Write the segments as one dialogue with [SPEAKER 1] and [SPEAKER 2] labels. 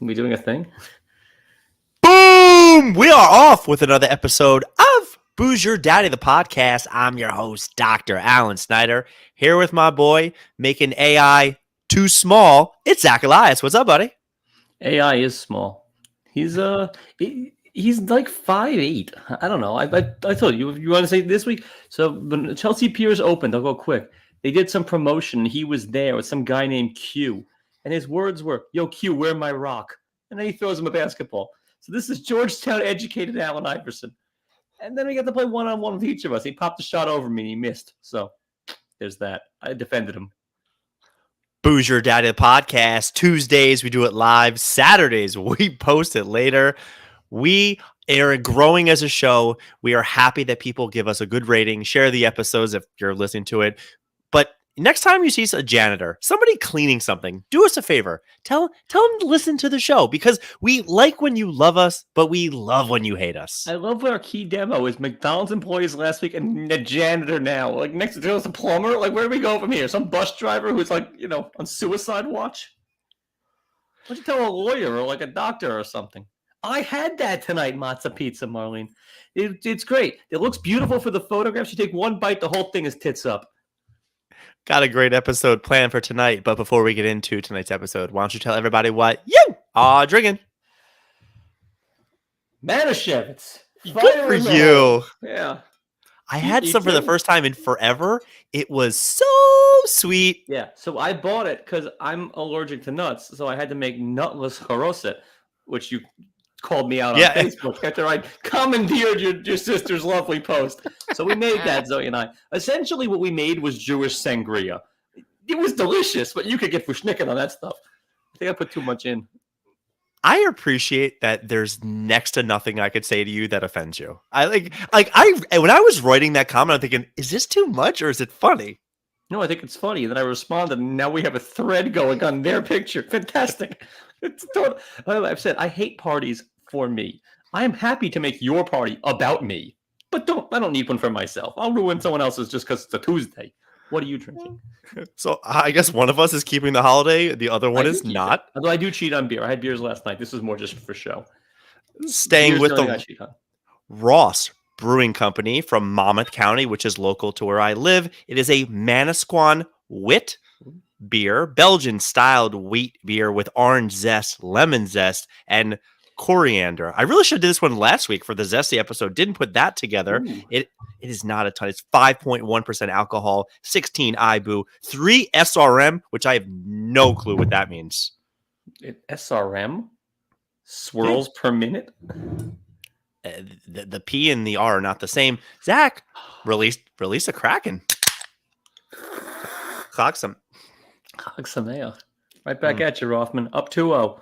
[SPEAKER 1] We doing a thing?
[SPEAKER 2] Boom! We are off with another episode of Booze Your Daddy, the podcast. I'm your host, Dr. Alan Snyder, here with my boy, making AI too small. It's Zack Elias. What's up, buddy?
[SPEAKER 1] AI is small. He's he's like 5'8". I don't know. I told you. You want to say this week? So when Chelsea Piers opened, I'll go quick. They did some promotion. He was there with some guy named Q, and his words were, "Yo, Q, where my rock?" And then he throws him a basketball. So this is Georgetown educated Allen Iverson. And then we got to play one-on-one with each of us. He popped a shot over me and he missed. So there's that. I defended him.
[SPEAKER 2] Booze Your Daddy, the podcast. Tuesdays, we do it live. Saturdays, we post it later. We are growing as a show. We are happy that people give us a good rating. Share the episodes if you're listening to it. But next time you see a janitor, somebody cleaning something, do us a favor. Tell them to listen to the show because we like when you love us, but we love when you hate us.
[SPEAKER 1] I love what our key demo is. McDonald's employees last week and the janitor now. Like next to there's a plumber. Like where do we go from here? Some bus driver who's like, on suicide watch? Why don't you tell a lawyer or like a doctor or something? I had that tonight, matzo pizza, Marlene. It's great. It looks beautiful for the photographs. You take one bite, the whole thing is tits up.
[SPEAKER 2] Got a great episode planned for tonight, but before we get into tonight's episode, why don't you tell everybody what you are drinking?
[SPEAKER 1] Manischewitz.
[SPEAKER 2] Good for you.
[SPEAKER 1] Yeah.
[SPEAKER 2] I had some for the first time in forever. It was so sweet.
[SPEAKER 1] Yeah, so I bought it because I'm allergic to nuts, so I had to make nutless haroset, which you called me out on Facebook after I commandeered your sister's lovely post. So we made that, Zoe and I. Essentially, what we made was Jewish sangria. It was delicious, but you could get fushnicken on that stuff. I think I put too much in.
[SPEAKER 2] I appreciate that there's next to nothing I could say to you that offends you. When I was writing that comment, I'm thinking, is this too much or is it funny?
[SPEAKER 1] No, I think it's funny. Then I responded, and now we have a thread going on their picture. Fantastic. It's total. I've said I hate parties for me. I am happy to make your party about me, but I don't need one for myself. I'll ruin someone else's just because it's a Tuesday. What are you drinking?
[SPEAKER 2] So I guess one of us is keeping the holiday. The other one is not.
[SPEAKER 1] Although I do cheat on beer. I had beers last night. This is more just for show.
[SPEAKER 2] Staying with the Ross Brewing Company from Monmouth County, which is local to where I live. It is a Manasquan wit beer, Belgian-styled wheat beer with orange zest, lemon zest, and coriander. I really should have did this one last week for the Zesty episode. Didn't put that together. It is not a ton. It's 5.1% alcohol, 16 IBU, 3 SRM, which I have no clue what that means.
[SPEAKER 1] SRM? Swirls per minute?
[SPEAKER 2] The P and the R are not the same. Zack, release a Kraken. Clock some
[SPEAKER 1] ale. Right back at you, Rothman. Up 2-0.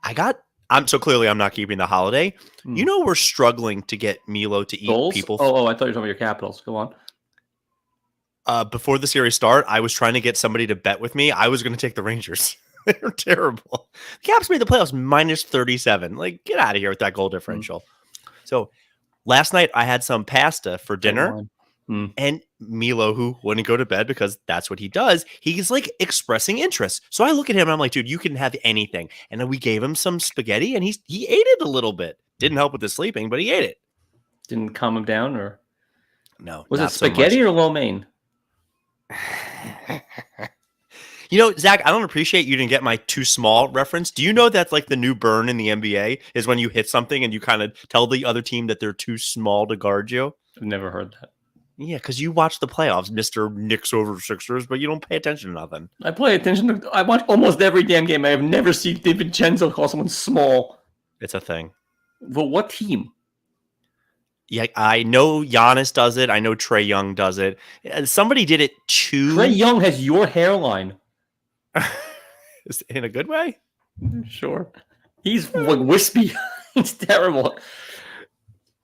[SPEAKER 2] I'm not keeping the holiday. You know, we're struggling to get Milo to eat
[SPEAKER 1] Goals?
[SPEAKER 2] people.
[SPEAKER 1] Oh, I thought you were talking about your Capitals. Go
[SPEAKER 2] on. Before the series start, I was trying to get somebody to bet with me. I was going to take the Rangers. They're terrible. The Caps made the playoffs minus 37. Like, get out of here with that goal differential. So last night I had some pasta for dinner. And Milo, who wouldn't go to bed because that's what he does, he's like expressing interest. So I look at him and I'm like, dude, you can have anything. And then we gave him some spaghetti and he ate it a little bit. Didn't help with the sleeping, but he ate it.
[SPEAKER 1] Didn't calm him down or?
[SPEAKER 2] No.
[SPEAKER 1] Was it spaghetti or lo mein?
[SPEAKER 2] Zack, I don't appreciate you didn't get my too small reference. Do you know that's like the new burn in the NBA is when you hit something and you kind of tell the other team that they're too small to guard you?
[SPEAKER 1] I've never heard that.
[SPEAKER 2] Yeah, because you watch the playoffs, Mr. Knicks over Sixers, but you don't pay attention to nothing.
[SPEAKER 1] I pay attention. I watch almost every damn game. I have never seen DiVincenzo call someone small.
[SPEAKER 2] It's a thing.
[SPEAKER 1] Well, what team?
[SPEAKER 2] Yeah, I know Giannis does it. I know Trae Young does it. Somebody did it too.
[SPEAKER 1] Trae Young has your hairline.
[SPEAKER 2] In a good way?
[SPEAKER 1] Sure. He's like wispy. It's terrible.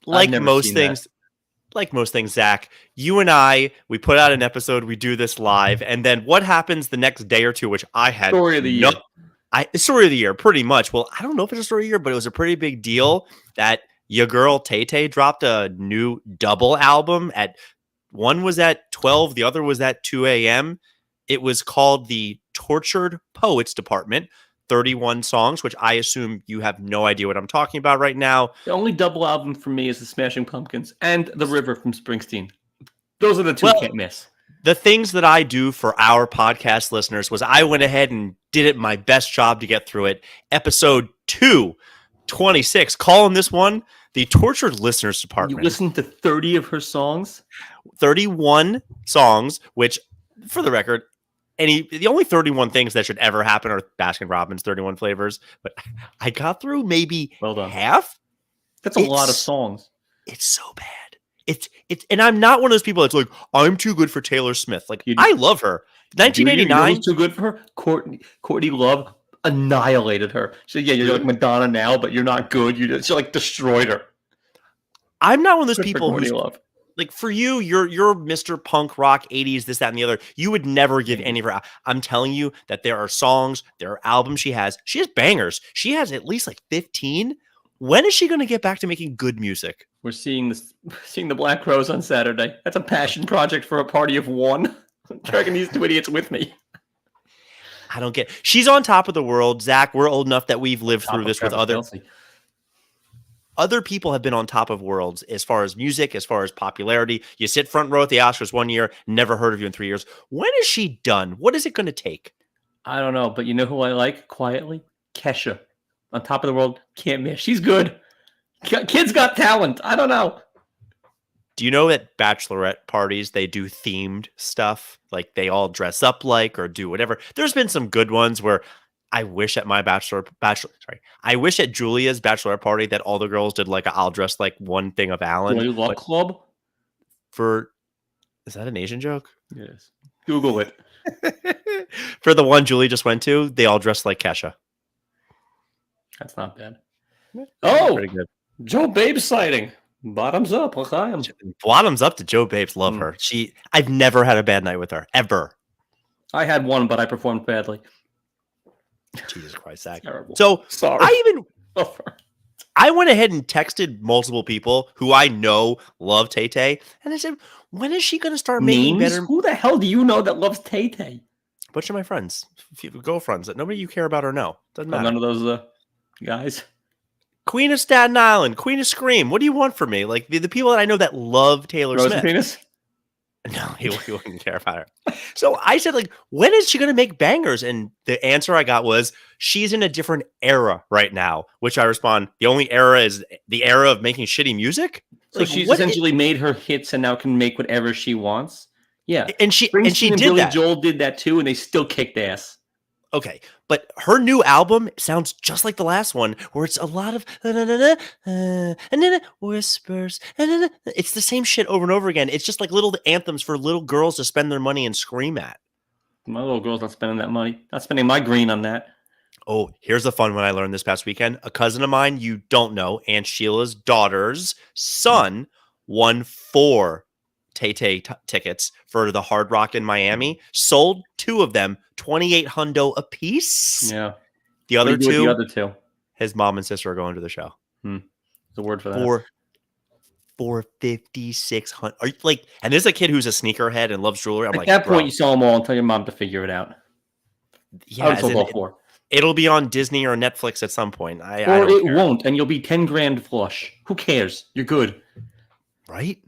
[SPEAKER 2] Like most things, Zack, you and I, we put out an episode, we do this live, and then what happens the next day or two, which I had
[SPEAKER 1] story of the year.
[SPEAKER 2] Story of the year, pretty much. Well, I don't know if it's a story of the year, but it was a pretty big deal that your girl Tay-Tay dropped a new double album one was at 12, the other was at 2 a.m. It was called the Tortured Poets Department. 31 songs, which I assume you have no idea what I'm talking about right now.
[SPEAKER 1] The only double album for me is the Smashing Pumpkins and The River from Springsteen. Those are the two
[SPEAKER 2] Well,
[SPEAKER 1] can't miss.
[SPEAKER 2] The things that I do for our podcast listeners was I went ahead and did it my best job to get through it. Episode 226, calling this one the Tortured Listeners Department.
[SPEAKER 1] You listened to 30 of her songs?
[SPEAKER 2] 31 songs, which, for the record, the only 31 things that should ever happen are Baskin Robbins 31 flavors. But I got through maybe half.
[SPEAKER 1] That's a lot of songs.
[SPEAKER 2] It's so bad. It's and I'm not one of those people that's like, I'm too good for Taylor Smith. Like, I love her. 1989.
[SPEAKER 1] Too good for her. Courtney Love annihilated her. She said, yeah, you're like Madonna now, but you're not good. She like destroyed her.
[SPEAKER 2] I'm not one of those people who's
[SPEAKER 1] Love.
[SPEAKER 2] Like, for you, you're Mr. Punk Rock 80s, this, that, and the other. You would never give any of her. I'm telling you that there are songs, there are albums she has. She has bangers. She has at least like 15. When is she going to get back to making good music?
[SPEAKER 1] We're seeing the Black Crowes on Saturday. That's a passion project for a party of one. I'm dragging these two idiots with me.
[SPEAKER 2] I don't get. She's on top of the world, Zach. We're old enough that we've lived through this with other people have been on top of worlds as far as music, as far as popularity. You sit front row at the Oscars 1 year, never heard of you in 3 years. When is she done? What is it going to take?
[SPEAKER 1] I don't know, but you know who I like quietly? Kesha. On top of the world, can't miss. She's good. Kid's got talent. I don't know.
[SPEAKER 2] Do you know that bachelorette parties, they do themed stuff? Like they all dress up like or do whatever. There's been some good ones where I wish at my I wish at Julia's bachelorette party that all the girls did like I'll dress like one thing of Alan.
[SPEAKER 1] Love Club?
[SPEAKER 2] Is that an Asian joke?
[SPEAKER 1] Yes. Google it.
[SPEAKER 2] For the one Julie just went to, they all dressed like Kesha.
[SPEAKER 1] That's not bad.
[SPEAKER 2] Oh, pretty good.
[SPEAKER 1] Joe Babe sighting. Bottoms up.
[SPEAKER 2] Bottoms up to Joe Babes. Love her. I've never had a bad night with her, ever.
[SPEAKER 1] I had one, but I performed badly.
[SPEAKER 2] Jesus Christ, Zach.
[SPEAKER 1] Terrible.
[SPEAKER 2] So
[SPEAKER 1] sorry.
[SPEAKER 2] I went ahead and texted multiple people who I know love Tay-Tay, and I said, when is she going to start making better?
[SPEAKER 1] Who the hell do you know that loves Tay-Tay?
[SPEAKER 2] A bunch of my friends, girlfriends that nobody you care about or know. Doesn't matter.
[SPEAKER 1] None of those guys.
[SPEAKER 2] Queen of Staten Island, Queen of Scream. What do you want from me? Like the people that I know that love Taylor Smith.
[SPEAKER 1] Penis?
[SPEAKER 2] No, he wouldn't care about her. So I said, like, when is she going to make bangers? And the answer I got was, she's in a different era right now, which I respond, the only era is the era of making shitty music?
[SPEAKER 1] So like, she's essentially made her hits and now can make whatever she wants? Yeah.
[SPEAKER 2] And she did
[SPEAKER 1] Billy
[SPEAKER 2] that.
[SPEAKER 1] Joel did that too, and they still kicked ass.
[SPEAKER 2] Okay, but her new album sounds just like the last one, where it's a lot of whispers, and it's the same shit over and over again. It's just like little anthems for little girls to spend their money and scream at.
[SPEAKER 1] My little girl's not spending that money. Not spending my green on that.
[SPEAKER 2] Oh, here's the fun one I learned this past weekend. A cousin of mine, you don't know, Aunt Sheila's daughter's son won 4 Tay-Tay tickets for the Hard Rock in Miami. Sold 2 of them, 28 hundo a piece.
[SPEAKER 1] Yeah.
[SPEAKER 2] The other
[SPEAKER 1] two,
[SPEAKER 2] his mom and sister are going to the show.
[SPEAKER 1] There's a word for that.
[SPEAKER 2] For 5,600. Are you like? And there's a kid who's a sneakerhead and loves jewelry. I'm
[SPEAKER 1] At
[SPEAKER 2] like,
[SPEAKER 1] that point, you sell them all and tell your mom to figure it out.
[SPEAKER 2] Yeah, it'll be on Disney or Netflix at some point. I don't care.
[SPEAKER 1] Won't, and you'll be 10 grand flush. Who cares? You're good,
[SPEAKER 2] right?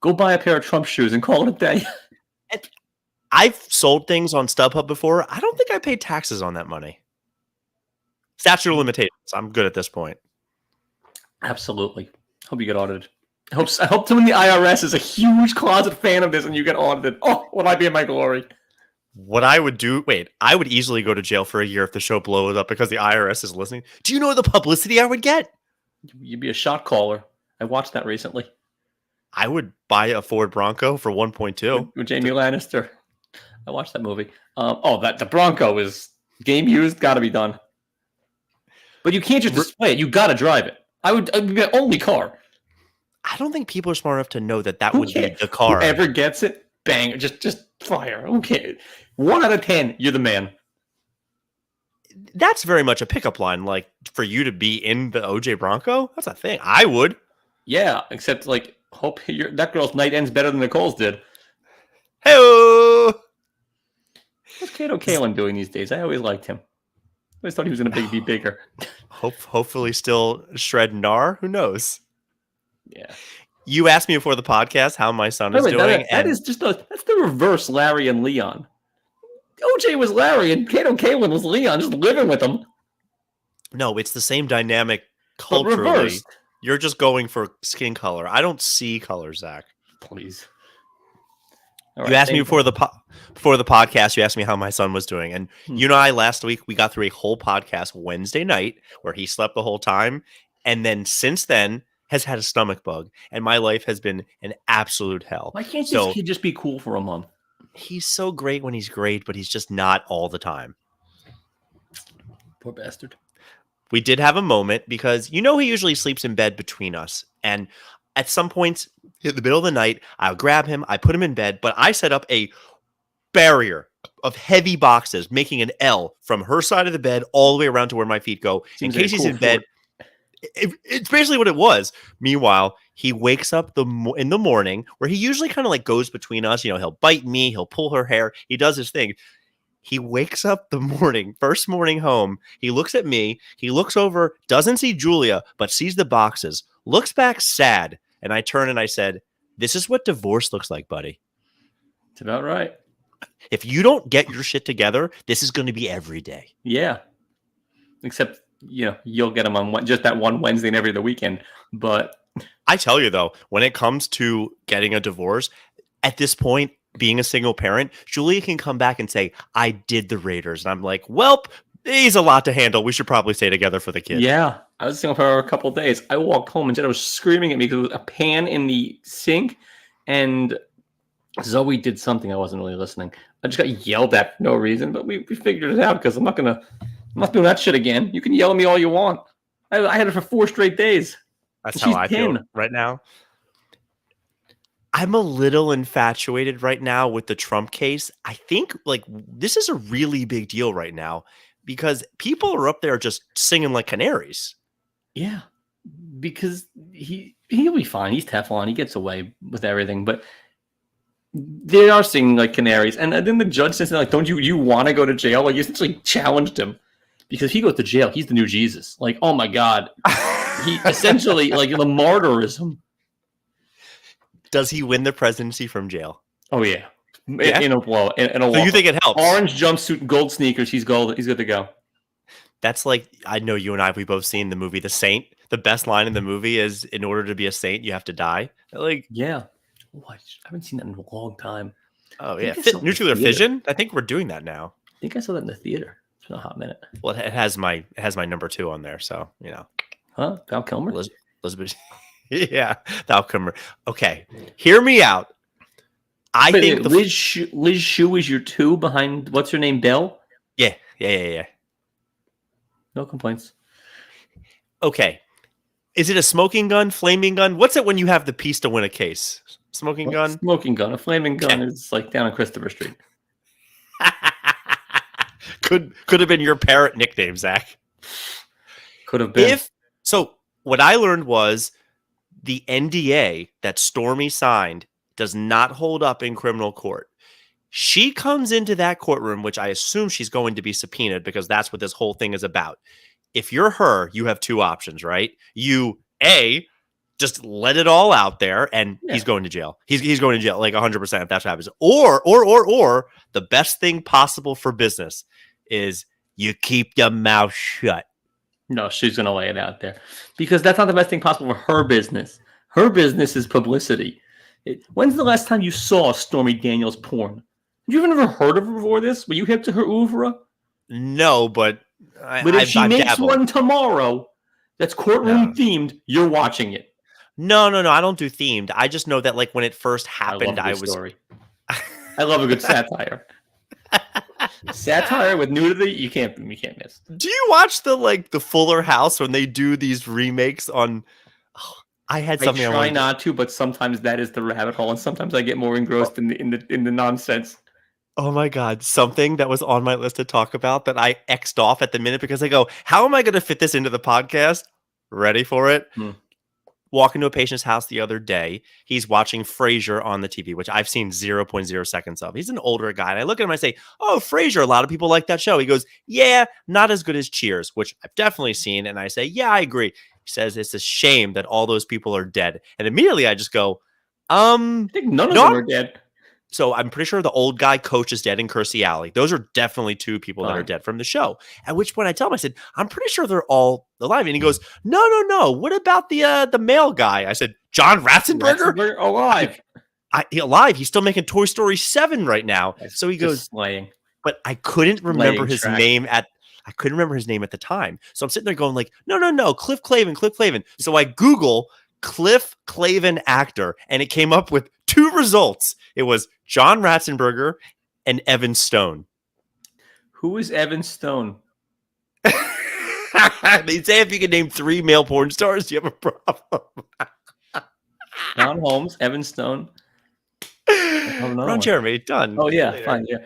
[SPEAKER 1] Go buy a pair of Trump shoes and call it a day.
[SPEAKER 2] I've sold things on StubHub before. I don't think I paid taxes on that money. Statute of limitations. I'm good at this point.
[SPEAKER 1] Absolutely. Hope you get audited. I hope someone in the IRS is a huge closet fan of this and you get audited. Oh, would I be in my glory?
[SPEAKER 2] What I would do, I would easily go to jail for a year if the show blows up because the IRS is listening. Do you know the publicity I would get?
[SPEAKER 1] You'd be a shot caller. I watched that recently.
[SPEAKER 2] I would buy a Ford Bronco for 1.2.
[SPEAKER 1] With Jamie Lannister. I watched that movie. The Bronco is game used, got to be done. But you can't just display it. You got to drive it. I'd be the only car.
[SPEAKER 2] I don't think people are smart enough to know that would be the car.
[SPEAKER 1] Whoever gets it, bang, just fire. Who cares? 1 out of 10, you're the man.
[SPEAKER 2] That's very much a pickup line. Like, for you to be in the OJ Bronco, that's a thing. I would.
[SPEAKER 1] Yeah, except hope that girl's night ends better than Nicole's did.
[SPEAKER 2] Hey-o!
[SPEAKER 1] What's Kato Kalin doing these days? I always liked him. I just thought he was going to be bigger.
[SPEAKER 2] Hopefully still shred gnar. Who knows?
[SPEAKER 1] Yeah.
[SPEAKER 2] You asked me before the podcast how my son is
[SPEAKER 1] Wait,
[SPEAKER 2] doing.
[SPEAKER 1] that is just that's the reverse Larry and Leon. OJ was Larry and Kato Kalin was Leon, just living with him.
[SPEAKER 2] No, it's the same dynamic
[SPEAKER 1] But
[SPEAKER 2] culturally.
[SPEAKER 1] reversed.
[SPEAKER 2] You're just going for skin color. I don't see color, Zach.
[SPEAKER 1] Please.
[SPEAKER 2] You asked me before the podcast. You asked me how my son was doing, and you and I last week we got through a whole podcast Wednesday night where he slept the whole time, and then since then has had a stomach bug, and my life has been an absolute hell.
[SPEAKER 1] Why can't this kid just be cool for a month?
[SPEAKER 2] He's so great when he's great, but he's just not all the time.
[SPEAKER 1] Poor bastard.
[SPEAKER 2] We did have a moment because he usually sleeps in bed between us, and at some points in the middle of the night, I'll grab him, I put him in bed, but I set up a barrier of heavy boxes, making an L from her side of the bed all the way around to where my feet go.
[SPEAKER 1] Seems
[SPEAKER 2] in case he's in bed. It's basically what it was. Meanwhile, he wakes up in the morning where he usually kind of like goes between us. He'll bite me. He'll pull her hair. He does his thing. He wakes up first morning home. He looks at me. He looks over, doesn't see Julia, but sees the boxes, looks back sad. And I turn and I said, "This is what divorce looks like, buddy."
[SPEAKER 1] It's about right.
[SPEAKER 2] If you don't get your shit together, this is going to be every day.
[SPEAKER 1] Yeah. Except, you'll get them on just that one Wednesday and every other weekend. But
[SPEAKER 2] I tell you, though, when it comes to getting a divorce, at this point, being a single parent, Julia can come back and say, "I did the Raiders." And I'm like, "Welp, he's a lot to handle. We should probably stay together for the kid."
[SPEAKER 1] Yeah. I was single for a couple of days. I walked home and Jenna was screaming at me because there was a pan in the sink. And Zoe did something. I wasn't really listening. I just got yelled at for no reason. But we figured it out because I'm not doing that shit again. You can yell at me all you want. I had it for 4 straight days.
[SPEAKER 2] That's how I feel right now. I'm a little infatuated right now with the Trump case. I think this is a really big deal right now because people are up there just singing like canaries.
[SPEAKER 1] Yeah, because he'll be fine. He's Teflon. He gets away with everything. But they are singing like canaries. And then the judge says, "Don't you want to go to jail?" You essentially challenged him because if he goes to jail, he's the new Jesus. Oh my God. He essentially, the martyrism.
[SPEAKER 2] Does he win the presidency from jail?
[SPEAKER 1] Oh, yeah. In a blow.
[SPEAKER 2] So you think it helps?
[SPEAKER 1] Orange jumpsuit, gold sneakers. He's good to go.
[SPEAKER 2] That's I know you and we both seen the movie The Saint. The best line in the movie is, "In order to be a saint, you have to die."
[SPEAKER 1] Yeah. Oh, I haven't seen that in a long time.
[SPEAKER 2] Oh, yeah. Nuclear fission? I think we're doing that now.
[SPEAKER 1] I think I saw that in the theater. It's been a hot minute.
[SPEAKER 2] Well, it has my number 2 on there, so,
[SPEAKER 1] Huh? Val Kilmer?
[SPEAKER 2] Elizabeth. Yeah, Val Kilmer. Okay, hear me out. I think
[SPEAKER 1] Liz Shue is your 2 behind, what's her name, Bell?
[SPEAKER 2] Yeah.
[SPEAKER 1] No complaints.
[SPEAKER 2] Okay. Is it a smoking gun, flaming gun? What's it when you have the piece to win a case? Smoking gun?
[SPEAKER 1] Smoking gun. A flaming gun is down on Christopher Street.
[SPEAKER 2] Could have been your parrot nickname, Zach.
[SPEAKER 1] Could have been.
[SPEAKER 2] So what I learned was the NDA that Stormy signed does not hold up in criminal court. She comes into that courtroom, which I assume she's going to be subpoenaed because that's what this whole thing is about. If you're her, you have 2 options, right? You, A, just let it all out there and he's going to jail. He's going to jail 100% if that's what happens. Or the best thing possible for business is you keep your mouth shut.
[SPEAKER 1] No, she's going to lay it out there because that's not the best thing possible for her business. Her business is publicity. When's the last time you saw Stormy Daniels porn? You've never heard of her before this? Were you hip to her oeuvre?
[SPEAKER 2] No, but
[SPEAKER 1] if she makes one tomorrow that's courtroom themed, you're watching it.
[SPEAKER 2] No. I don't do themed. I just know that when it first happened,
[SPEAKER 1] Story. I love a good satire. Satire with nudity, you can't miss.
[SPEAKER 2] Do you watch the Fuller House when they do these remakes on? I try
[SPEAKER 1] not to, but sometimes that is the rabbit hole, and sometimes I get more engrossed in the nonsense.
[SPEAKER 2] Oh my God, something that was on my list to talk about that I X'd off at the minute because I go, how am I going to fit this into the podcast? Ready for it? walk into a patient's house the other day. He's watching Frasier on the TV, which I've seen 0.0 seconds of. He's an older guy. And I look at him and I say, oh, Frasier, a lot of people like that show. He goes, yeah, not as good as Cheers, which I've definitely seen. And I say, yeah, I agree. He says, it's a shame that all those people are dead. And immediately I just go,
[SPEAKER 1] I think none of them are dead.
[SPEAKER 2] So I'm pretty sure the old guy coach is dead in Kersey Alley. Those are definitely two people that are dead from the show. At which point I tell him, I said, I'm pretty sure they're all alive. And he goes, no. What about the male guy? I said, John Ratzenberger?
[SPEAKER 1] Alive.
[SPEAKER 2] He alive. He's still making Toy Story 7 right now.
[SPEAKER 1] That's
[SPEAKER 2] so he goes,
[SPEAKER 1] slaying.
[SPEAKER 2] But I couldn't remember his name at the time. So I'm sitting there going like, no, Cliff Clavin. So I Google Cliff Clavin actor, and it came up with two results. It was John Ratzenberger and Evan Stone.
[SPEAKER 1] Who is Evan Stone?
[SPEAKER 2] They say if you can name 3 male porn stars, you have a problem.
[SPEAKER 1] John Holmes, Evan Stone.
[SPEAKER 2] Ron Jeremy, done.
[SPEAKER 1] Oh yeah, fine, yeah.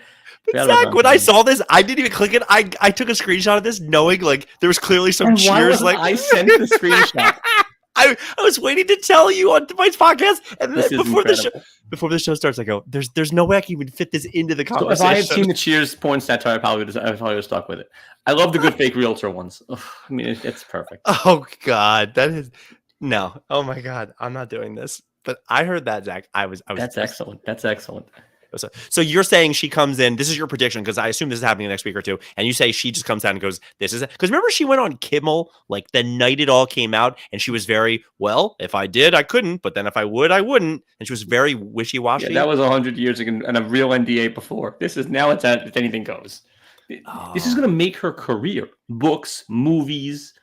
[SPEAKER 2] But Zach, when I saw this, I didn't even click it. I took a screenshot of this, knowing like there was clearly some Cheers. Like I
[SPEAKER 1] sent the screenshot.
[SPEAKER 2] I was waiting to tell you on my podcast, and then before the show starts, I go, "There's no way I can even fit this into the conversation."
[SPEAKER 1] So if I had seen the Cheers porn satire, I probably would have stuck with it. I love the good fake realtor ones. Ugh, I mean, it's perfect.
[SPEAKER 2] Oh God, that is no. Oh my God, I'm not doing this. But I heard that, Zach. I was.
[SPEAKER 1] That's excellent. That's excellent.
[SPEAKER 2] So you're saying she comes in, this is your prediction, because I assume this is happening next week or two, and you say she just comes down and goes, this is it. Because remember she went on Kimmel, like the night it all came out, and she was very, well, if I did, I couldn't, but then if I would, I wouldn't. And she was very wishy-washy.
[SPEAKER 1] Yeah, that was 100 years ago and a real NDA before. This is now it's at if anything goes. This is going to make her career. Books, movies,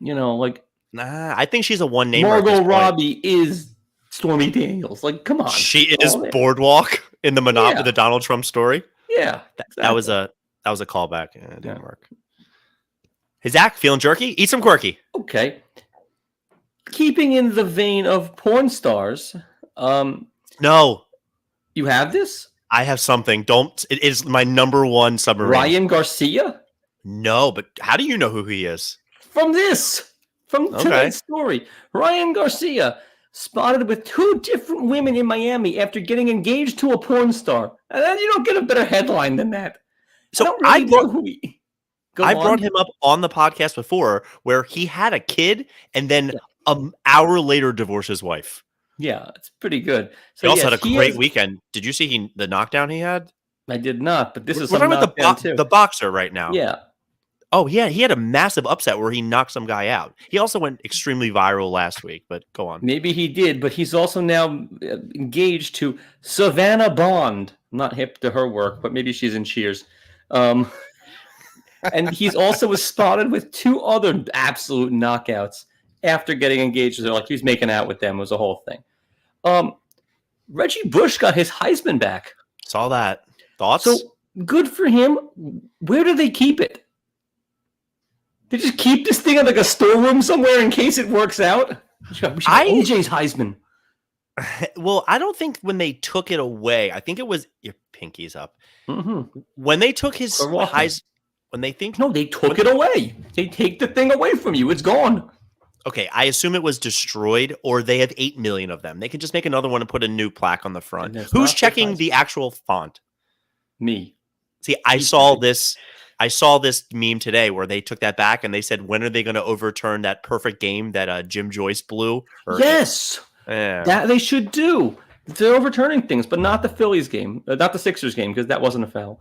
[SPEAKER 1] like.
[SPEAKER 2] Nah, I think she's a one-namer.
[SPEAKER 1] Margot Robbie is Stormy Daniels. Like, come on.
[SPEAKER 2] She is Boardwalk. In the Donald Trump story?
[SPEAKER 1] Yeah.
[SPEAKER 2] Exactly. That was a callback. It didn't work. Hey, Zach, feeling jerky? Eat some quirky.
[SPEAKER 1] Okay. Keeping in the vein of porn stars.
[SPEAKER 2] No.
[SPEAKER 1] You have this?
[SPEAKER 2] I have something. It is my number one submarine.
[SPEAKER 1] Ryan Garcia?
[SPEAKER 2] No, but how do you know who he is?
[SPEAKER 1] From tonight's story. Ryan Garcia spotted with 2 different women in Miami after getting engaged to a porn star. And then you don't get a better headline than that.
[SPEAKER 2] So I brought him up on the podcast before where he had a kid and then an hour later divorced his wife.
[SPEAKER 1] Yeah, it's pretty good.
[SPEAKER 2] So he also had a great weekend. Did you see the knockdown he had?
[SPEAKER 1] I did not, but this is
[SPEAKER 2] we're talking about the boxer right now.
[SPEAKER 1] Yeah.
[SPEAKER 2] Oh, yeah, he had a massive upset where he knocked some guy out. He also went extremely viral last week, but go on.
[SPEAKER 1] Maybe he did, but he's also now engaged to Savannah Bond. I'm not hip to her work, but maybe she's in Cheers. And he's also was spotted with 2 other absolute knockouts after getting engaged. They're like he was making out with them. It was a whole thing. Reggie Bush got his Heisman back.
[SPEAKER 2] Saw that. Thoughts?
[SPEAKER 1] So good for him. Where do they keep it? They just keep this thing in like a storeroom somewhere in case it works out. We should OJ's Heisman.
[SPEAKER 2] Well, I don't think when they took it away, I think it was your pinkies up.
[SPEAKER 1] Mm-hmm.
[SPEAKER 2] When they took his Heisman, they took
[SPEAKER 1] it away. They take the thing away from you. It's gone.
[SPEAKER 2] Okay, I assume it was destroyed, or they have 8 million of them. They can just make another one and put a new plaque on the front. Who's checking the actual font?
[SPEAKER 1] Me.
[SPEAKER 2] See, I saw this meme today where they took that back and they said, when are they going to overturn that perfect game that Jim Joyce blew?
[SPEAKER 1] Yes. That they should do. They're overturning things, but not the Phillies game, not the Sixers game, because that wasn't a foul.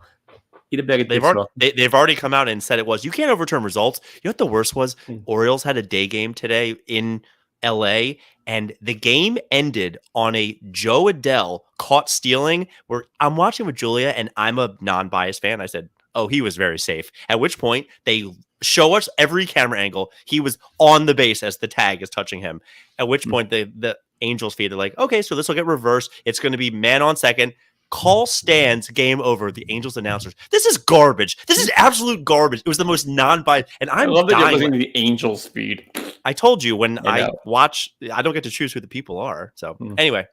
[SPEAKER 1] They've
[SPEAKER 2] already come out and said it was. You can't overturn results. You know what the worst was? Orioles had a day game today in LA, and the game ended on a Joe Adele caught stealing where I'm watching with Julia, and I'm a non-biased fan. I said, oh, he was very safe. At which point they show us every camera angle. He was on the base as the tag is touching him. At which point the Angels feed are like, okay, so this will get reversed. It's going to be man on second. Call stands, game over. The Angels announcers. This is garbage. This is absolute garbage. It was the most non-biased. And I
[SPEAKER 1] love that you're listening to the Angels feed.
[SPEAKER 2] I told you when I watch, I don't get to choose who the people are. So anyway.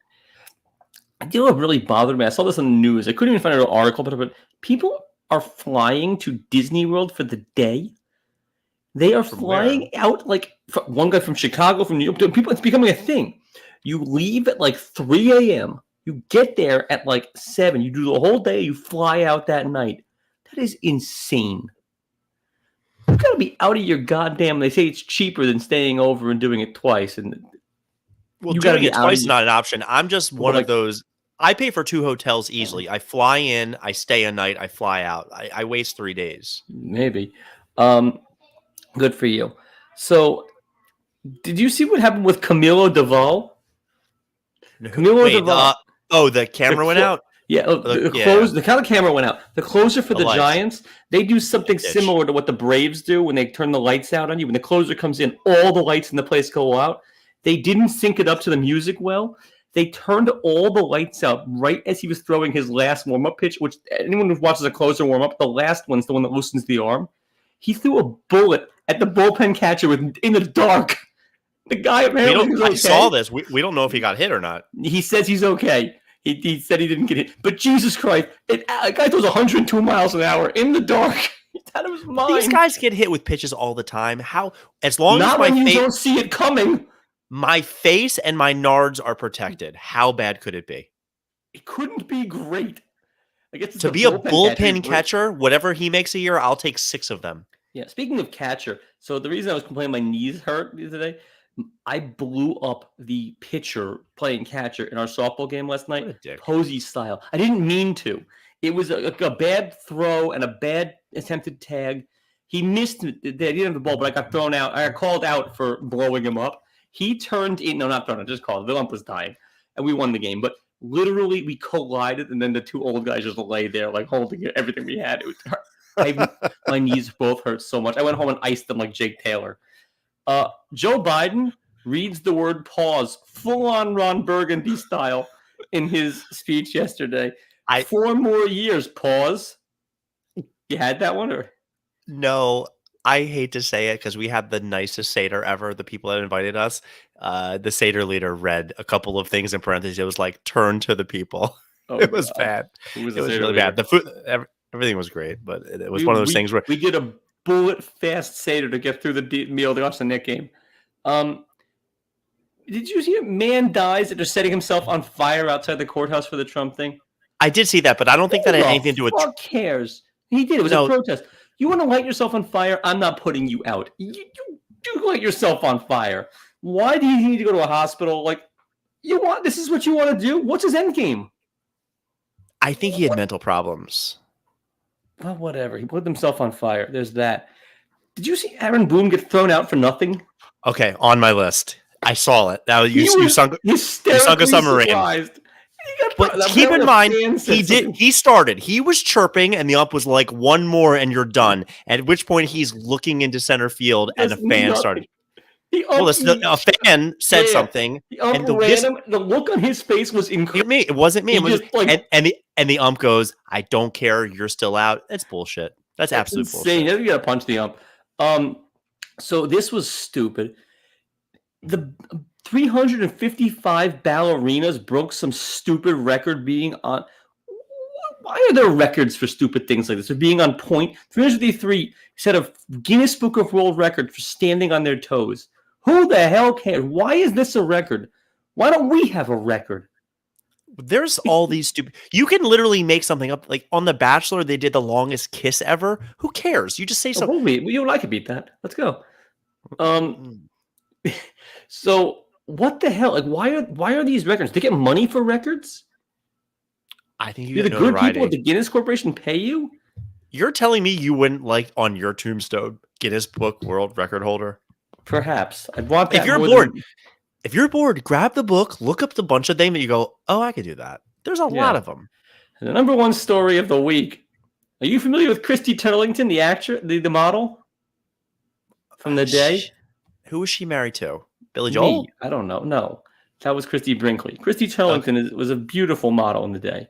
[SPEAKER 1] I do what really bothered me. I saw this on the news. I couldn't even find an article, but people are flying to Disney World for the day. They are
[SPEAKER 2] From where?
[SPEAKER 1] flying out like one guy from Chicago, from New York. People, it's becoming a thing. You leave at like 3 a.m. You get there at like 7. You do the whole day. You fly out that night. That is insane. You gotta be out of your goddamn. They say it's cheaper than staying over and doing it twice, and
[SPEAKER 2] Well,
[SPEAKER 1] you gotta
[SPEAKER 2] doing
[SPEAKER 1] be
[SPEAKER 2] it
[SPEAKER 1] out
[SPEAKER 2] twice
[SPEAKER 1] of
[SPEAKER 2] is
[SPEAKER 1] your,
[SPEAKER 2] not an option. I'm just one
[SPEAKER 1] like,
[SPEAKER 2] of those. I pay for 2 hotels easily. I fly in, I stay a night, I fly out. I waste 3 days.
[SPEAKER 1] maybe. Good for you. So, did you see what happened with Camilo Duvall? Camilo
[SPEAKER 2] Wait,
[SPEAKER 1] Duvall.
[SPEAKER 2] the camera went out?
[SPEAKER 1] Yeah,
[SPEAKER 2] Yeah.
[SPEAKER 1] the kind of camera went out. The closer for
[SPEAKER 2] The
[SPEAKER 1] the
[SPEAKER 2] lights.
[SPEAKER 1] Giants, they do something
[SPEAKER 2] Ditch.
[SPEAKER 1] similar to what the Braves do when they turn the lights out on you. When the closer comes in, all the lights in the place go out. They didn't sync it up to the music well. They turned all the lights out right as he was throwing his last warm-up pitch, which anyone who watches a closer warm-up, the last one's the one that loosens the arm. He threw a bullet at the bullpen catcher in the dark. The guy apparently was okay.
[SPEAKER 2] I saw this. We don't know if he got hit or not.
[SPEAKER 1] He says he's okay. He said he didn't get hit. But Jesus Christ, a guy throws 102 miles an hour in the dark. He's out of his mind.
[SPEAKER 2] These guys get hit with pitches all the time. How? As long
[SPEAKER 1] Not
[SPEAKER 2] as
[SPEAKER 1] when you don't see it coming.
[SPEAKER 2] my face and my nards are protected, how bad could it be?
[SPEAKER 1] It couldn't be great. I guess
[SPEAKER 2] To be a bullpen catcher, whatever he makes a year, I'll take 6 of them.
[SPEAKER 1] Yeah, speaking of catcher, so the reason I was complaining my knees hurt the other day, I blew up the pitcher playing catcher in our softball game last night, Posey style. I didn't mean to. It was a bad throw and a bad attempted tag. He missed it. He didn't have the ball, but I got thrown out. I got called out for blowing him up. He turned in. No, not thrown out. Just called. The ump was dying, and we won the game. But literally, we collided, and then the 2 old guys just lay there, like holding everything we had. It was my knees both hurt so much. I went home and iced them like Jake Taylor. Joe Biden reads the word pause, full-on Ron Burgundy style, in his speech yesterday. 4 more years, pause. You had that one? Or
[SPEAKER 2] no, I hate to say it because we had the nicest Seder ever. The people that invited us, the Seder leader read a couple of things in parentheses. It was like, turn to the people. Oh, it was bad. It was really bad. The food, everything was great, but it was one of those things where
[SPEAKER 1] we did a bullet fast Seder to get through the meal to watch the Knicks game. Did you see a man dies after setting himself on fire outside the courthouse for the Trump thing?
[SPEAKER 2] I did see that, but I don't think that had anything to do with.
[SPEAKER 1] Who cares? He did. It was a protest. You want to light yourself on fire? I'm not putting you out. You light yourself on fire. Why do you need to go to a hospital? Like, this is what you want to do? What's his end game?
[SPEAKER 2] I think he had mental problems.
[SPEAKER 1] Well, whatever. He put himself on fire. There's that. Did you see Aaron Boone get thrown out for nothing?
[SPEAKER 2] Okay, on my list. I saw it. Now you sunk a submarine.
[SPEAKER 1] Surprised.
[SPEAKER 2] But keep in mind, he started. He was chirping, and the ump was like, 1 more and you're done. At which point he's looking into center field, and a fan started. A fan said something, and
[SPEAKER 1] the look on his face was incredible.
[SPEAKER 2] It wasn't me. It was and the ump goes, "I don't care. You're still out." That's bullshit. That's absolute
[SPEAKER 1] insane.
[SPEAKER 2] bullshit.
[SPEAKER 1] You got to punch the ump. So this was stupid. The 355 ballerinas broke some stupid record being on. Why are there records for stupid things like this? For being on point. 353 set a Guinness Book of World Records for standing on their toes. Who the hell cares? Why is this a record? Why don't we have a record?
[SPEAKER 2] There's all these stupid. You can literally make something up. Like on The Bachelor, they did the longest kiss ever. Who cares? You just say something.
[SPEAKER 1] You and I could beat that. Let's go. So what the hell? Like, why are these records? They get money for records?
[SPEAKER 2] I think
[SPEAKER 1] do the good people at the Guinness Corporation pay you?
[SPEAKER 2] You're telling me you wouldn't like on your tombstone Guinness Book World Record holder?
[SPEAKER 1] Perhaps. I'd want that.
[SPEAKER 2] If you're bored, grab the book, look up the bunch of them, and you go, "Oh, I could do that." There's a lot of them.
[SPEAKER 1] The number 1 story of the week. Are you familiar with Christy Turlington, the actress, the model from the day?
[SPEAKER 2] Who was she married to? Billy Joel?
[SPEAKER 1] I don't know. No, that was Christy Brinkley. Christy Turlington was a beautiful model in the day.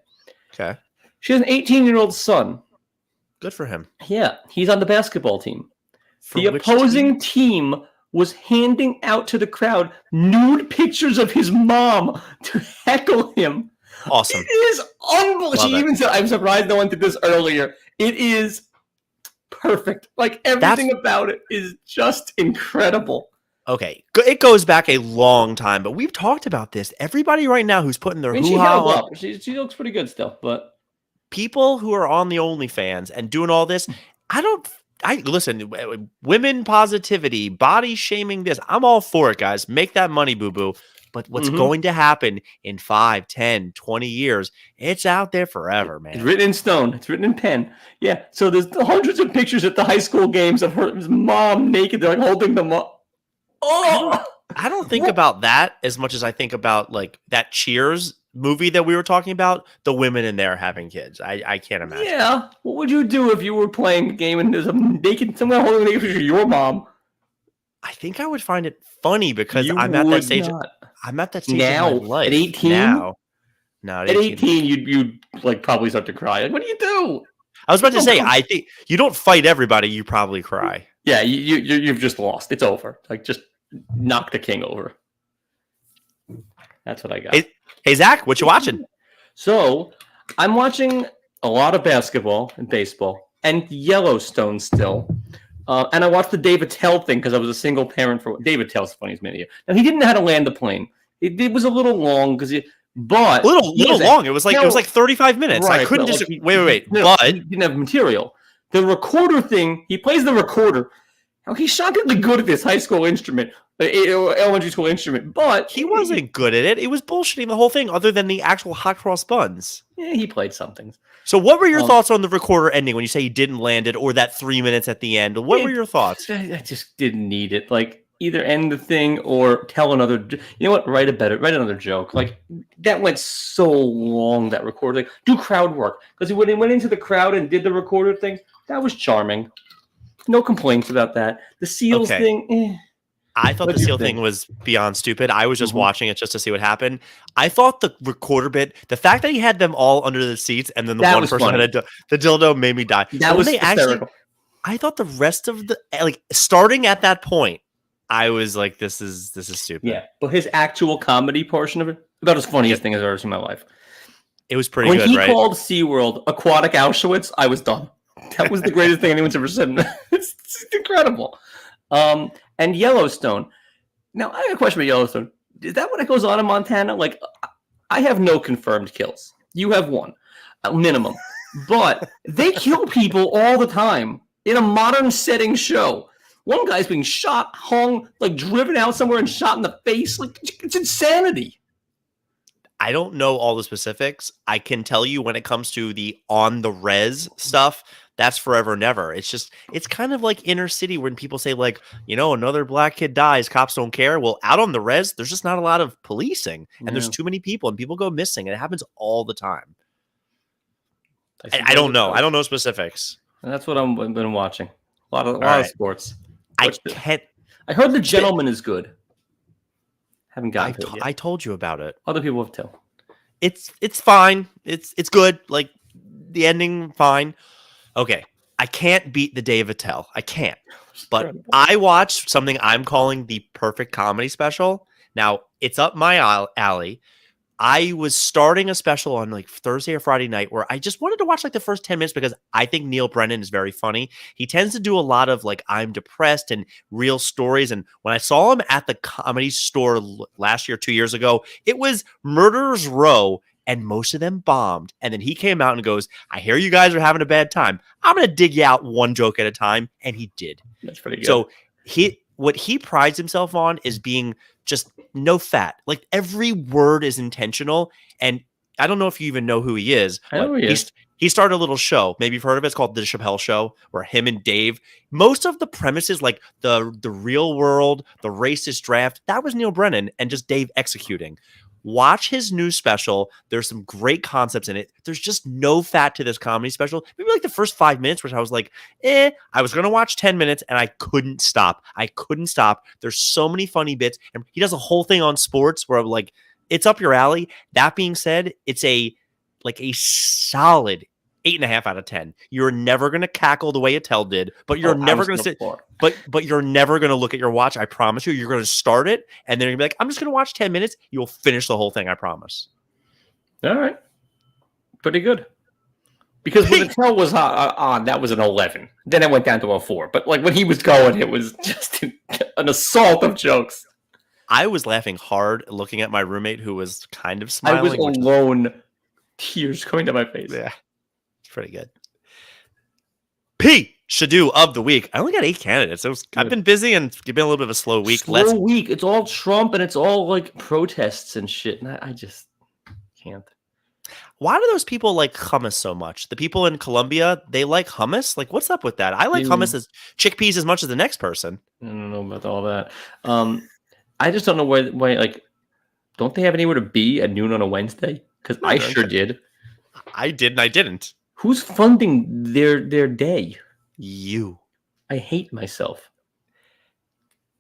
[SPEAKER 2] Okay.
[SPEAKER 1] She has an 18-year-old son.
[SPEAKER 2] Good for him.
[SPEAKER 1] Yeah, he's on the basketball team. The opposing team was handing out to the crowd nude pictures of his mom to heckle him.
[SPEAKER 2] Awesome.
[SPEAKER 1] It is unbelievable. She even said, "I'm surprised no one did this earlier." It is perfect. Like everything about it is just incredible.
[SPEAKER 2] Okay, it goes back a long time, but we've talked about this. Everybody right now who's putting their
[SPEAKER 1] She
[SPEAKER 2] hoo-ha
[SPEAKER 1] held
[SPEAKER 2] on,
[SPEAKER 1] up. She looks pretty good still, but
[SPEAKER 2] people who are on the OnlyFans and doing all this, listen, women positivity, body shaming this. I'm all for it, guys. Make that money, boo-boo. But what's going to happen in 5, 10, 20 years, it's out there forever, man.
[SPEAKER 1] It's written in stone. It's written in pen. Yeah. So there's hundreds of pictures at the high school games of his mom naked. They're like holding them up. Oh!
[SPEAKER 2] I don't think about that as much as I think about like that Cheers movie that we were talking about, the women in there having kids. I can't imagine.
[SPEAKER 1] Yeah. What would you do if you were playing a game and there's a naked, someone holding a naked picture of your mom?
[SPEAKER 2] I think I would find it funny because I'm at that stage. I'm at that stage
[SPEAKER 1] now,
[SPEAKER 2] of my life.
[SPEAKER 1] At 18?
[SPEAKER 2] Now. No,
[SPEAKER 1] at 18, you'd like probably start to cry. Like, what do you do?
[SPEAKER 2] I was about to say, I think you don't fight everybody. You probably cry.
[SPEAKER 1] Yeah, you've just lost. It's over. Like, just knock the king over. That's what I got.
[SPEAKER 2] Hey Zach, what you watching?
[SPEAKER 1] So, I'm watching a lot of basketball and baseball and Yellowstone still. And I watched the Dave Attell thing because I was a single parent for Dave Attell's the funniest man here. Now, he didn't know how to land the plane. It was a little long because but
[SPEAKER 2] a little long. It was like 35 minutes.
[SPEAKER 1] Right,
[SPEAKER 2] I couldn't just wait.
[SPEAKER 1] No,
[SPEAKER 2] but
[SPEAKER 1] he didn't have material. The recorder thing, he plays the recorder. Now, he's shockingly good at this high school instrument, elementary school instrument, but
[SPEAKER 2] he wasn't good at it. It was bullshitting the whole thing, other than the actual hot cross buns.
[SPEAKER 1] Yeah, he played some things.
[SPEAKER 2] So, what were your thoughts on the recorder ending when you say he didn't land it, or that 3 minutes at the end? What were your thoughts?
[SPEAKER 1] I just didn't need it. Like, either end the thing or tell another. You know what? Write another joke. Like, that went so long. That recorder, like, do crowd work, because when he went into the crowd and did the recorder thing, that was charming. No complaints about that. The seals thing.
[SPEAKER 2] I thought the seal thing was beyond stupid. I was just watching it just to see what happened. I thought the recorder bit, the fact that he had them all under the seats and then the one person had the dildo made me die.
[SPEAKER 1] That was hysterical.
[SPEAKER 2] I thought the rest of the, like, starting at that point, I was like, this is stupid.
[SPEAKER 1] Yeah, but his actual comedy portion of it, about as funniest thing I've ever seen in my life.
[SPEAKER 2] It was pretty good, right?
[SPEAKER 1] When he called SeaWorld Aquatic Auschwitz, I was done. That was the greatest thing anyone's ever said. It's incredible. And Yellowstone. Now, I have a question about Yellowstone. Is that what goes on in Montana? Like, I have no confirmed kills. You have one, minimum. But they kill people all the time in a modern setting show. One guy's being shot, hung, like driven out somewhere and shot in the face. Like, it's insanity.
[SPEAKER 2] I don't know all the specifics. I can tell you when it comes to the on the res stuff, that's forever and ever. It's just, it's kind of like inner city when people say, like, you know, another black kid dies, cops don't care. Well, out on the res, there's just not a lot of policing, and there's too many people, and people go missing, and it happens all the time. I don't know. I don't know specifics.
[SPEAKER 1] And that's what I've been watching. A lot of sports.
[SPEAKER 2] I
[SPEAKER 1] heard The Gentleman is good. Haven't gotten to it yet.
[SPEAKER 2] I told you about it.
[SPEAKER 1] Other people have too.
[SPEAKER 2] It's fine. It's good. Like, the ending, fine. Okay, I can't beat the Dave Attell. I can't. But I watched something I'm calling the perfect comedy special. Now, it's up my alley. I was starting a special on like Thursday or Friday night where I just wanted to watch like the first 10 minutes because I think Neil Brennan is very funny. He tends to do a lot of like I'm depressed and real stories. And when I saw him at the Comedy Store last year, 2 years ago, it was Murderers Row. And most of them bombed. And then he came out and goes, I hear you guys are having a bad time. I'm going to dig you out one joke at a time. And he did.
[SPEAKER 1] That's pretty good.
[SPEAKER 2] So what he prides himself on is being just no fat. Like, every word is intentional. And I don't know if you even know who he is.
[SPEAKER 1] I know who he is.
[SPEAKER 2] He started a little show. Maybe you've heard of it. It's called The Chappelle Show, where him and Dave, most of the premises, like the real world, the racist draft, that was Neil Brennan and just Dave executing. Watch his new special. There's some great concepts in it. There's just no fat to this comedy special. Maybe like the first 5 minutes, which I was like, I was going to watch 10 minutes and I couldn't stop. There's so many funny bits. And he does a whole thing on sports where I'm like, it's up your alley. That being said, it's a solid 8.5 out of 10. You're never going to cackle the way Attell did, but you're never going to sit. But you're never going to look at your watch. I promise you. You're going to start it, and then you're going to be like, I'm just going to watch 10 minutes. You'll finish the whole thing. I promise.
[SPEAKER 1] All right. Pretty good. Because when the tail was on, that was an 11. Then it went down to a 4. But like when he was going, it was just an assault of jokes.
[SPEAKER 2] I was laughing hard looking at my roommate who was kind of
[SPEAKER 1] I was
[SPEAKER 2] smiling.
[SPEAKER 1] alone, tears coming down my face.
[SPEAKER 2] Yeah, it's pretty good. Pishadoo of the week. I only got 8 candidates. I've been busy and it's been a little bit of a slow week.
[SPEAKER 1] Week. It's all Trump and it's all like protests and shit. And I just can't.
[SPEAKER 2] Why do those people like hummus so much? The people in Colombia, they like hummus? Like, what's up with that? I like hummus as chickpeas as much as the next person.
[SPEAKER 1] I don't know about all that. I just don't know why like, don't they have anywhere to be at noon on a Wednesday? Because I sure did.
[SPEAKER 2] I did and I didn't.
[SPEAKER 1] Who's funding their day?
[SPEAKER 2] You.
[SPEAKER 1] I hate myself.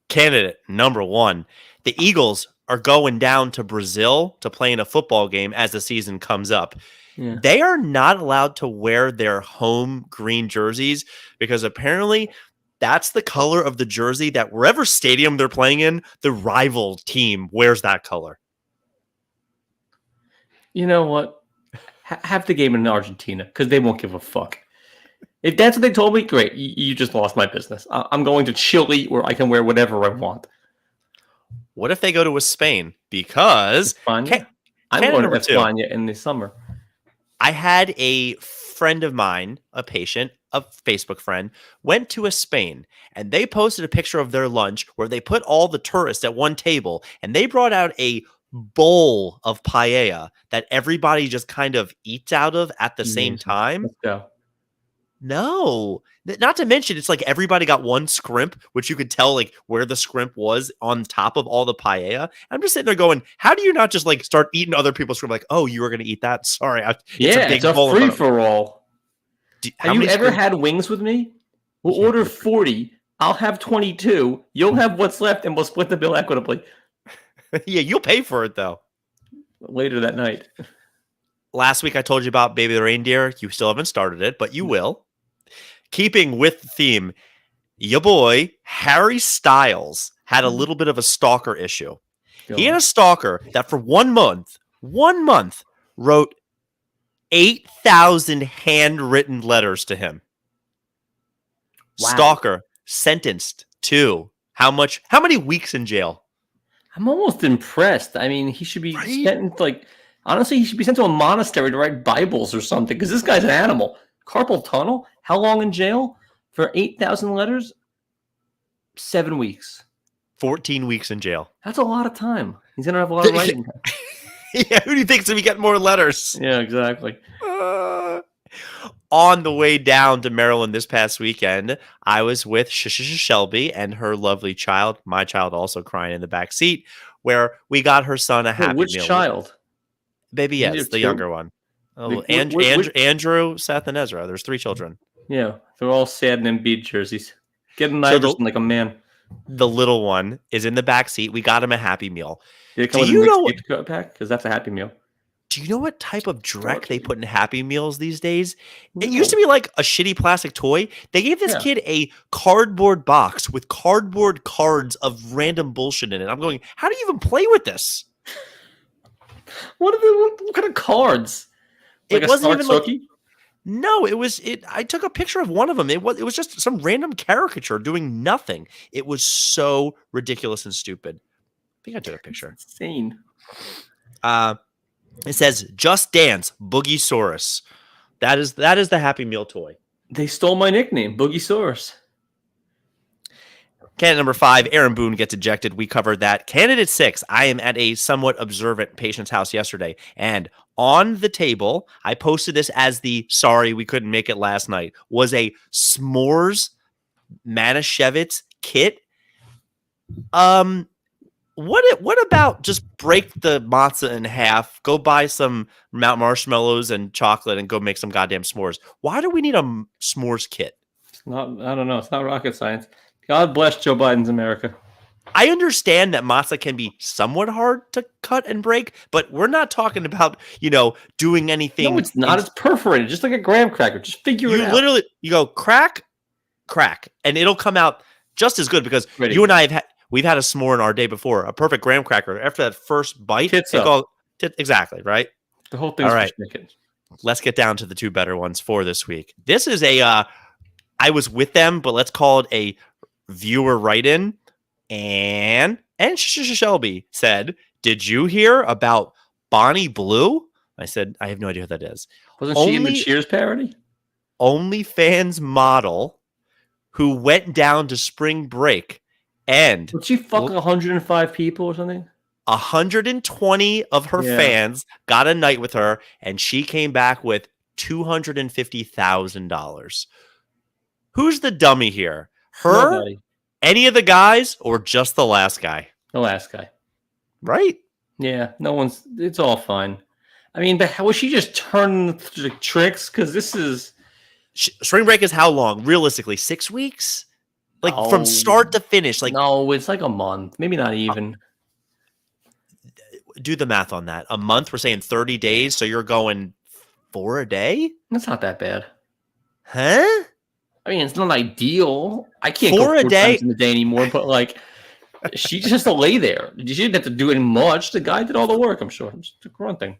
[SPEAKER 2] Candidate number 1. The Eagles are going down to Brazil to play in a football game as the season comes up. Yeah. They are not allowed to wear their home green jerseys because apparently that's the color of the jersey that wherever stadium they're playing in, the rival team wears that color.
[SPEAKER 1] You know what? Have the game in Argentina because they won't give a fuck. If that's what they told me, great. You just lost my business. I'm going to Chile where I can wear whatever I want.
[SPEAKER 2] What if they go to Spain? Because
[SPEAKER 1] I'm going to Spain in the summer.
[SPEAKER 2] I had a friend of mine, a patient, a Facebook friend, went to Spain and they posted a picture of their lunch where they put all the tourists at one table and they brought out a bowl of paella that everybody just kind of eats out of at the same time.
[SPEAKER 1] Let's go.
[SPEAKER 2] No, not to mention it's like everybody got one scrimp, which you could tell like where the scrimp was on top of all the paella. I'm just sitting there going, how do you not just like start eating other people's scrimp? Like, oh, you were going to eat that? Sorry.
[SPEAKER 1] It's a free for all. Have you ever had wings with me? We'll order 40. I'll have 22. You'll have what's left and we'll split the bill equitably.
[SPEAKER 2] Yeah, you'll pay for it though.
[SPEAKER 1] Later that night.
[SPEAKER 2] Last week I told you about Baby the Reindeer. You still haven't started it, but you will. Keeping with the theme, your boy Harry Styles had a little bit of a stalker issue. He had a stalker that for 1 month, wrote 8,000 handwritten letters to him. Wow. Stalker sentenced to how many weeks in jail?
[SPEAKER 1] I'm almost impressed. I mean, he should be sentenced, like, honestly, he should be sent to a monastery to write Bibles or something, because this guy's an animal. Carpal tunnel? How long in jail? For 8,000 letters? 7 weeks.
[SPEAKER 2] 14 weeks in jail.
[SPEAKER 1] That's a lot of time. He's going to have a lot of writing time.
[SPEAKER 2] Yeah, who do you think's going to get more letters?
[SPEAKER 1] Yeah, exactly.
[SPEAKER 2] On the way down to Maryland this past weekend, I was with Shelby and her lovely child, my child also crying in the back seat, where we got her son a happy meal.
[SPEAKER 1] Which child?
[SPEAKER 2] Baby, yes, the younger one. Oh, Andrew, Seth, and Ezra. There's 3 children.
[SPEAKER 1] Yeah, they're all sad and Embiid jerseys. Get an Iverson like a man.
[SPEAKER 2] The little one is in the back seat. We got him a Happy Meal.
[SPEAKER 1] Did it come with a mixed pack? Because that's a Happy Meal.
[SPEAKER 2] Do you know what type of dreck they put in Happy Meals these days? It used to be like a shitty plastic toy. They gave this kid a cardboard box with cardboard cards of random bullshit in it. I'm going, how do you even play with this?
[SPEAKER 1] What kind of cards? Like
[SPEAKER 2] it wasn't even no, it was it. I took a picture of one of them. It was just some random caricature doing nothing. It was so ridiculous and stupid. I think I took a picture.
[SPEAKER 1] It's insane.
[SPEAKER 2] It says "Just Dance Boogiesaurus." That is the Happy Meal toy.
[SPEAKER 1] They stole my nickname, Boogiesaurus.
[SPEAKER 2] Candidate number 5, Aaron Boone gets ejected. We covered that. Candidate 6, I am at a somewhat observant patient's house yesterday, and on the table, I posted this as the sorry we couldn't make it last night, was a s'mores Manischewitz kit. What about just break the matzah in half, go buy some marshmallows and chocolate, and go make some goddamn s'mores? Why do we need a s'mores kit?
[SPEAKER 1] I don't know. It's not rocket science. God bless Joe Biden's America.
[SPEAKER 2] I understand that matzah can be somewhat hard to cut and break, but we're not talking about, doing anything.
[SPEAKER 1] No, it's not. It's perforated, just like a graham cracker. Just figure it out.
[SPEAKER 2] You go crack, and it'll come out just as good because you and I we've had a s'more in our day before, a perfect graham cracker. After that first bite,
[SPEAKER 1] exactly, right?
[SPEAKER 2] The whole thing's
[SPEAKER 1] all right.
[SPEAKER 2] let's get down to the two better ones for this week. This is I was with them, but let's call it a viewer write-in. And Shelby said, "Did you hear about Bonnie Blue?" I said, "I have no idea who that is."
[SPEAKER 1] Wasn't she in the Cheers parody?
[SPEAKER 2] OnlyFans model who went down to spring break and
[SPEAKER 1] would she fuck 105 people or something?
[SPEAKER 2] 120 of her fans got a night with her, and she came back with $250,000. Who's the dummy here? Her,
[SPEAKER 1] Nobody.
[SPEAKER 2] Any of the guys, or just the last guy?
[SPEAKER 1] The last guy.
[SPEAKER 2] Right?
[SPEAKER 1] Yeah, no one's. It's all fine. I mean, but how was she just turning tricks? Because this is
[SPEAKER 2] spring break is how long? Realistically, 6 weeks, like from start to finish. Like
[SPEAKER 1] no, it's like a month, maybe not even.
[SPEAKER 2] Do the math on that. A month, we're saying 30 days, so you're going 4 a day.
[SPEAKER 1] That's not that bad,
[SPEAKER 2] huh?
[SPEAKER 1] I mean, it's not ideal. I can't
[SPEAKER 2] 4
[SPEAKER 1] go
[SPEAKER 2] a
[SPEAKER 1] 4
[SPEAKER 2] day
[SPEAKER 1] times in the day anymore, but like, she just has to lay there. She didn't have to do any much. The guy did all the work, I'm sure. Just grunting.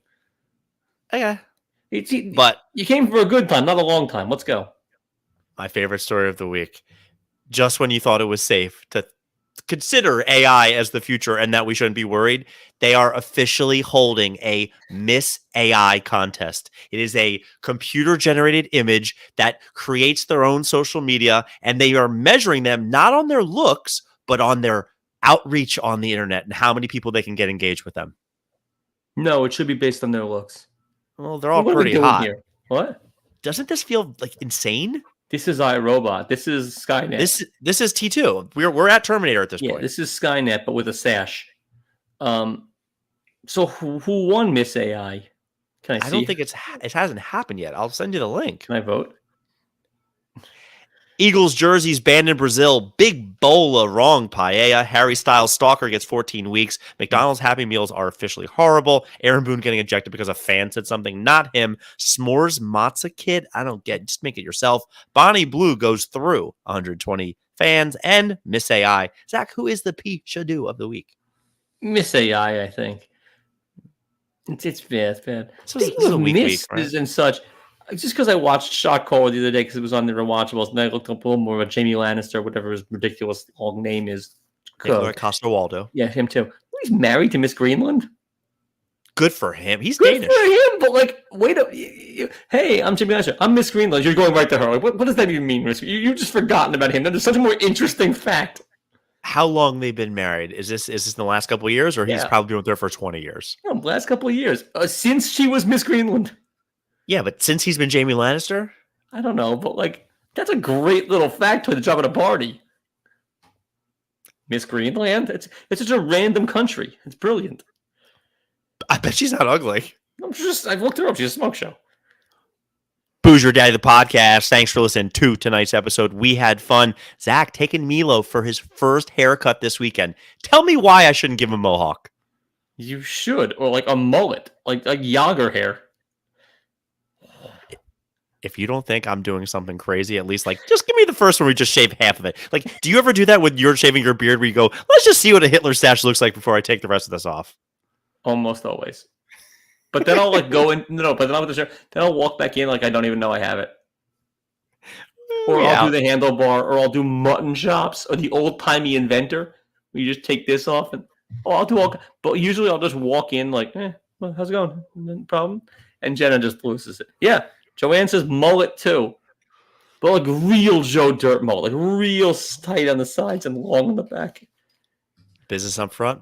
[SPEAKER 2] Okay.
[SPEAKER 1] But you came for a good time, not a long time. Let's go.
[SPEAKER 2] My favorite story of the week. Just when you thought it was safe to consider AI as the future and that we shouldn't be worried, they are officially holding a Miss AI contest. It is a computer-generated image that creates their own social media, and they are measuring them not on their looks, but on their outreach on the internet and how many people they can get engaged with them.
[SPEAKER 1] No, it should be based on their looks.
[SPEAKER 2] Well, they're all pretty hot.
[SPEAKER 1] Here? What?
[SPEAKER 2] Doesn't this feel like insane?
[SPEAKER 1] This is iRobot. This is Skynet.
[SPEAKER 2] This is T2. We're at Terminator at this point.
[SPEAKER 1] This is Skynet, but with a sash. So who won Miss AI? Can I see?
[SPEAKER 2] I don't think it hasn't happened yet. I'll send you the link.
[SPEAKER 1] Can I vote?
[SPEAKER 2] Eagles jerseys banned in Brazil. Big bowl of wrong paella. Harry Styles stalker gets 14 weeks. McDonald's Happy Meals are officially horrible. Aaron Boone getting ejected because a fan said something. Not him. S'mores Matza Kid. I don't get it. Just make it yourself. Bonnie Blue goes through 120 fans. And Miss AI. Zach, who is the Pishadoo of the week?
[SPEAKER 1] Miss AI, I think. It's bad. It's bad.
[SPEAKER 2] Speaking of
[SPEAKER 1] Miss
[SPEAKER 2] right?
[SPEAKER 1] And such. Just because I watched Shot Caller the other day because it was on the rewatchables, and I looked up a little more about Jamie Lannister, whatever his ridiculous long name is.
[SPEAKER 2] Nicola Costa-Waldau.
[SPEAKER 1] Yeah, him too. He's married to Miss Greenland.
[SPEAKER 2] Good for him. He's
[SPEAKER 1] Good
[SPEAKER 2] Danish.
[SPEAKER 1] for him, but like, wait up. Hey, I'm Jamie Lannister. I'm Miss Greenland. You're going right to her. Like, what does that even mean, Miss? You've just forgotten about him. That is such a more interesting fact.
[SPEAKER 2] How long they've been married? Is this in the last couple of years, or he's probably been with her for 20 years?
[SPEAKER 1] No, last couple of years. Since she was Miss Greenland. Yeah,
[SPEAKER 2] but since he's been Jamie Lannister?
[SPEAKER 1] I don't know, but like, that's a great little factoid to drop at a party. Miss Greenland? It's just a random country. It's brilliant.
[SPEAKER 2] I bet she's not ugly.
[SPEAKER 1] I've looked her up. She's a smoke show.
[SPEAKER 2] Boozer Daddy, the podcast. Thanks for listening to tonight's episode. We had fun. Zach taking Milo for his first haircut this weekend. Tell me why I shouldn't give him a mohawk.
[SPEAKER 1] You should, or like a mullet, like Yager hair.
[SPEAKER 2] If you don't think I'm doing something crazy, at least like just give me the first one where we just shave half of it. Like, do you ever do that when you're shaving your beard where you go, let's just see what a Hitler stash looks like before I take the rest of this off?
[SPEAKER 1] Almost always. But then I'll like go in. No, but then I'll walk back in like I don't even know I have it. Or I'll do the handlebar, or I'll do mutton chops, or the old timey inventor. Where you just take this off, and I'll do all. But usually I'll just walk in like, well, how's it going? No problem. And Jenna just loses it. Yeah, Joanne says mullet too, but like real Joe Dirt mullet, like real tight on the sides and long on the back.
[SPEAKER 2] Business up front,